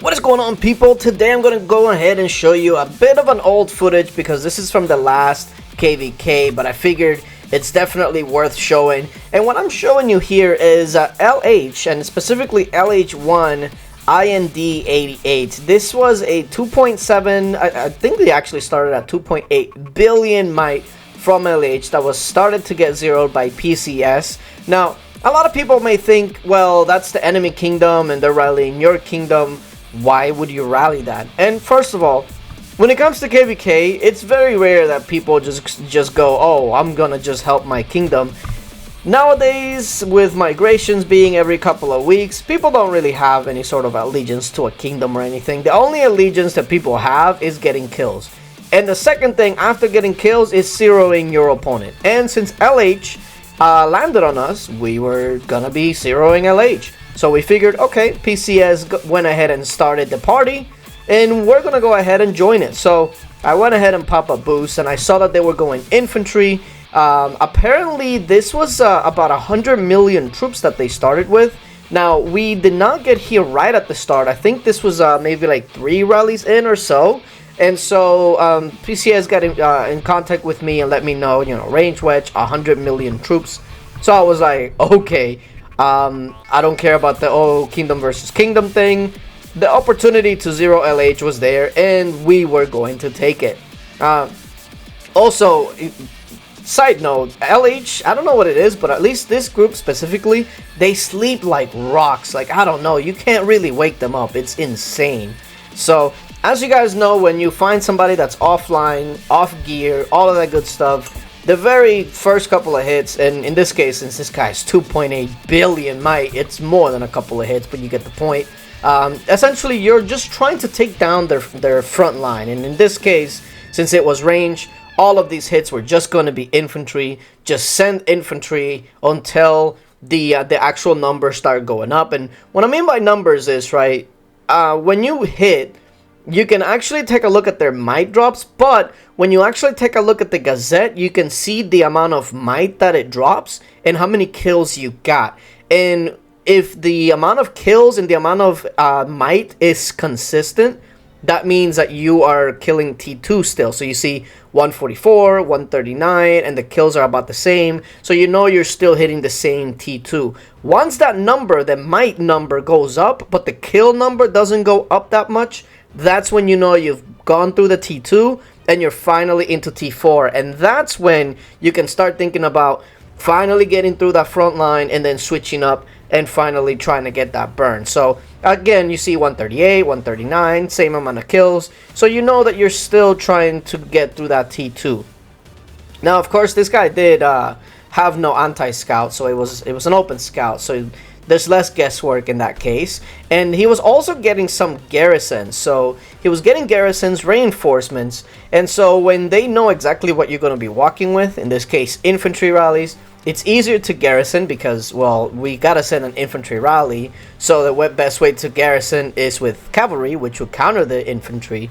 What is going on, people? Today I'm going to go ahead and show you a bit of an old footage because this is from the last KVK, but I figured it's definitely worth showing. And what I'm showing you here is LH, and specifically LH1 IND88. This was a 2.7, I think they actually started at 2.8 billion might from LH that was started to get zeroed by PCS. Now, a lot of people may think, well, that's the enemy kingdom and they're rallying your kingdom. Why would you rally that? And first of all, when it comes to KVK, it's very rare that people just go, oh, I'm gonna just help my kingdom. Nowadays, with migrations being every couple of weeks, people don't really have any sort of allegiance to a kingdom or anything. The only allegiance that people have is getting kills. And the second thing after getting kills is zeroing your opponent. And since LH landed on us, we were gonna be zeroing LH. So we figured, okay, PCS went ahead and started the party, and we're gonna go ahead and join it. So I went ahead and popped a boost, and I saw that they were going infantry. Apparently this was about 100 million troops that they started with. Now, we did not get here right at the start. I think this was maybe like 3 rallies in or so. And so PCS got in contact with me and let me know, range wedge, 100 million troops. So I was like, okay, I don't care about the kingdom versus kingdom thing. The opportunity to zero LH was there, and we were going to take it. Also, side note, LH, I don't know what it is, but at least this group specifically, they sleep like rocks. Like, I don't know, you can't really wake them up. It's insane. So, as you guys know, when you find somebody that's offline, off gear, all of that good stuff, the very first couple of hits, and in this case, since this guy's 2.8 billion might, it's more than a couple of hits, but you get the point. Essentially, you're just trying to take down their front line, and in this case, since it was range, all of these hits were just going to be infantry. Just send infantry until the actual numbers start going up. And what I mean by numbers is, right, when you hit, you can actually take a look at their might drops, but when you actually take a look at the Gazette, you can see the amount of might that it drops and how many kills you got. And if the amount of kills and the amount of might is consistent, that means that you are killing T2 still. So you see 144, 139, and the kills are about the same. So you know you're still hitting the same T2. Once that number, the might number goes up, but the kill number doesn't go up that much, that's when you know you've gone through the T2 and you're finally into T4. And that's when you can start thinking about finally getting through that front line and then switching up and finally trying to get that burn. So again, you see 138, 139, same amount of kills. So you know that you're still trying to get through that T2. Now, of course, this guy did have no anti-scout, so it was an open scout. So there's less guesswork in that case. And he was also getting some garrisons. So he was getting garrisons, reinforcements. And so when they know exactly what you're going to be walking with, in this case, infantry rallies, it's easier to garrison because, well, we got to send an infantry rally. So the best way to garrison is with cavalry, which will counter the infantry.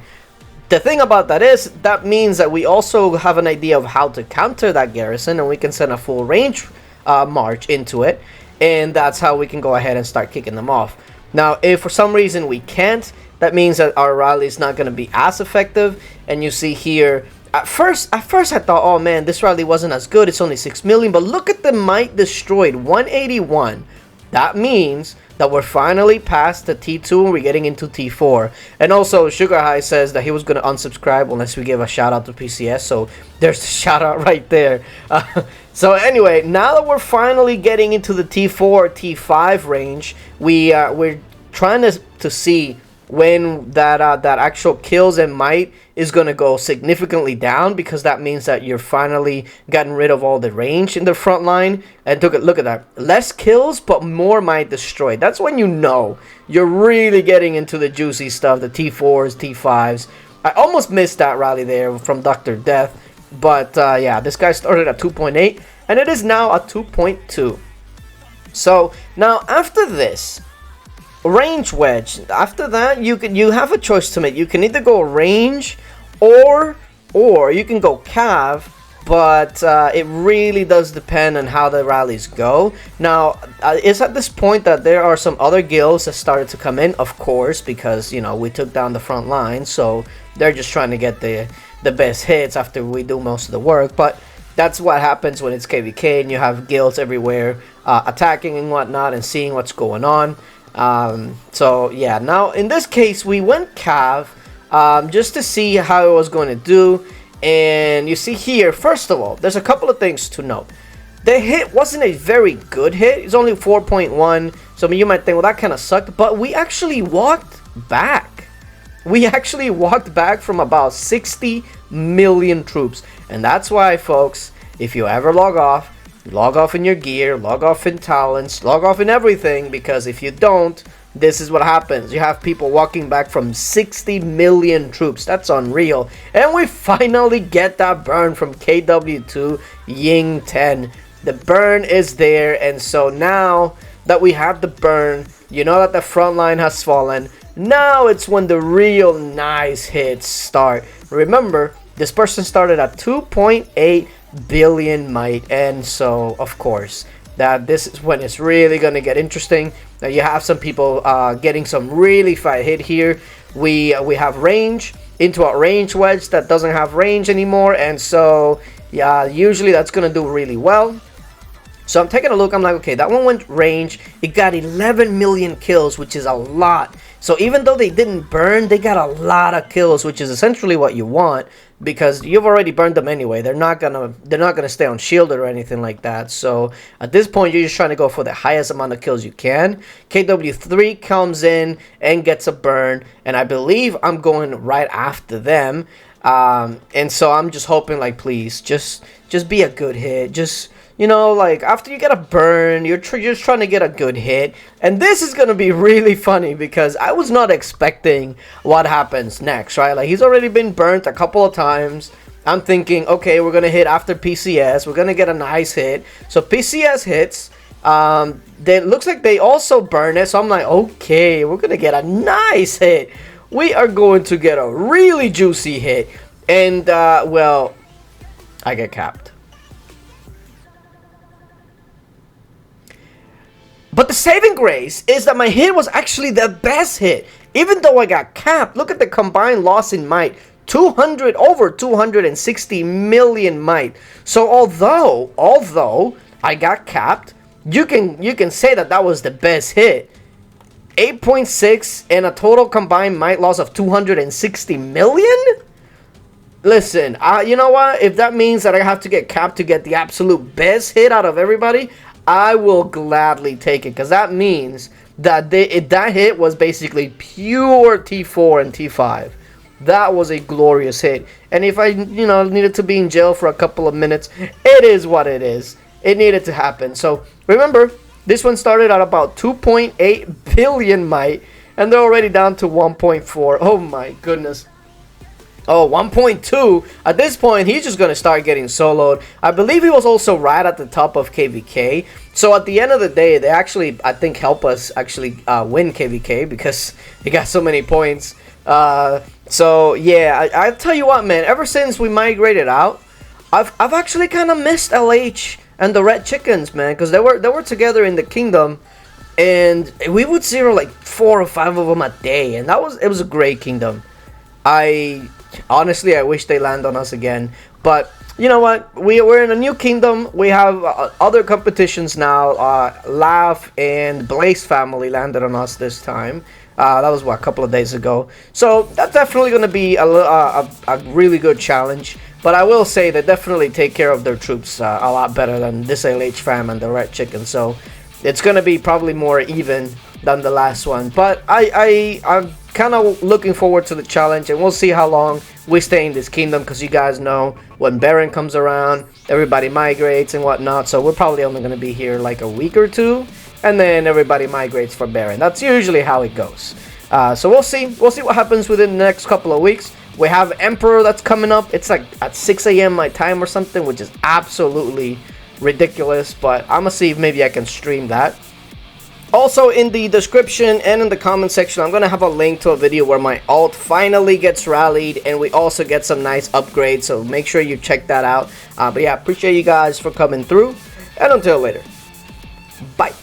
The thing about that is, that means that we also have an idea of how to counter that garrison, and we can send a full range march into it. And that's how we can go ahead and start kicking them off. Now, if for some reason we can't, that means that our rally is not going to be as effective. And you see here, at first I thought, oh man, this rally wasn't as good. It's only 6 million. But look at the might destroyed, 181. That means that we're finally past the T2 and we're getting into T4. And also, Sugar High says that he was going to unsubscribe unless we give a shout out to PCS. So there's the shout out right there. So anyway, now that we're finally getting into the T4, T5 range, we're trying to see when that actual kills and might is going to go significantly down, because that means that you're finally gotten rid of all the range in the front line. And look at that, less kills but more might destroyed. That's when you know you're really getting into the juicy stuff, the T4s, T5s. I almost missed that rally there from Dr. Death, but yeah, this guy started at 2.8 and it is now at 2.2. So now after this, range wedge, after that you have a choice to make. You can either go range or you can go cav, but it really does depend on how the rallies go. Now, it's at this point that there are some other guilds that started to come in, of course, because, you know, we took down the front line, so they're just trying to get the best hits after we do most of the work. But that's what happens when it's KVK and you have guilds everywhere attacking and whatnot and seeing what's going on. So yeah, now in this case we went Cav just to see how it was going to do. And you see here, first of all, there's a couple of things to note. The hit wasn't a very good hit. It's only 4.1. So you might think, well, that kind of sucked. But we actually walked back. We actually walked back from about 60 million troops. And that's why, folks, if you ever log off in your gear, log off in talents, log off in everything. Because if you don't, this is what happens. You have people walking back from 60 million troops. That's unreal. And we finally get that burn from KW2 Ying 10. The burn is there. And so now that we have the burn, you know that the front line has fallen. Now it's when the real nice hits start. Remember, this person started at 2.8 billion might. And so, of course, that this is when it's really going to get interesting. Now you have some people getting some really fat hit here. We have range into a range wedge that doesn't have range anymore, and so yeah, usually that's going to do really well. So I'm taking a look, I'm like, okay, that one went range. It got 11 million kills, which is a lot. So even though they didn't burn, they got a lot of kills, which is essentially what you want, because you've already burned them anyway. They're not gonna stay unshielded or anything like that. So at this point, you're just trying to go for the highest amount of kills you can. KW3 comes in and gets a burn, and I believe I'm going right after them. And so I'm just hoping, like, please, just be a good hit. Just, you know, like, after you get a burn, you're just trying to get a good hit. And this is going to be really funny because I was not expecting what happens next, right? Like, he's already been burnt a couple of times. I'm thinking, okay, we're going to hit after PCS. We're going to get a nice hit. So PCS hits. It looks like they also burn it. So I'm like, okay, we're going to get a nice hit. We are going to get a really juicy hit. And, well, I get capped. But the saving grace is that my hit was actually the best hit. Even though I got capped, look at the combined loss in might. Over 260 million might. So although I got capped, you can say that was the best hit. 8.6 and a total combined might loss of 260 million? Listen, you know what? If that means that I have to get capped to get the absolute best hit out of everybody, I will gladly take it, because that means that that hit was basically pure T4 and T5. That was a glorious hit. And if I, you know, needed to be in jail for a couple of minutes, it is what it is. It needed to happen. So remember, this one started at about 2.8 billion might, and they're already down to 1.4. Oh my goodness. Oh, 1.2. At this point, he's just going to start getting soloed. I believe he was also right at the top of KVK. So at the end of the day, they actually, I think, help us actually win KVK because they got so many points. So yeah, I tell you what, man. Ever since we migrated out, I've actually kind of missed LH and the Red Chickens, man, because they were together in the kingdom, and we would zero like 4 or 5 of them a day, and it was a great kingdom. Honestly, I wish they land on us again. But you know what? We're in a new kingdom. We have other competitions now. Laugh and Blaze family landed on us this time. That was, what, a couple of days ago. So that's definitely going to be a really good challenge. But I will say they definitely take care of their troops a lot better than this LH fam and the Red Chicken. So it's going to be probably more even than the last one. But I'm kind of looking forward to the challenge, and we'll see how long we stay in this kingdom, because you guys know when Baron comes around, everybody migrates and whatnot. So we're probably only going to be here like a week or two, and then everybody migrates for Baron. That's usually how it goes. So we'll see what happens within the next couple of weeks. We have Emperor that's coming up. It's like at 6 a.m. my time or something, which is absolutely ridiculous, but I'm gonna see if maybe I can stream that. Also, in the description and in the comment section, I'm going to have a link to a video where my alt finally gets rallied, and we also get some nice upgrades, so make sure you check that out. But yeah, appreciate you guys for coming through, and until later, bye.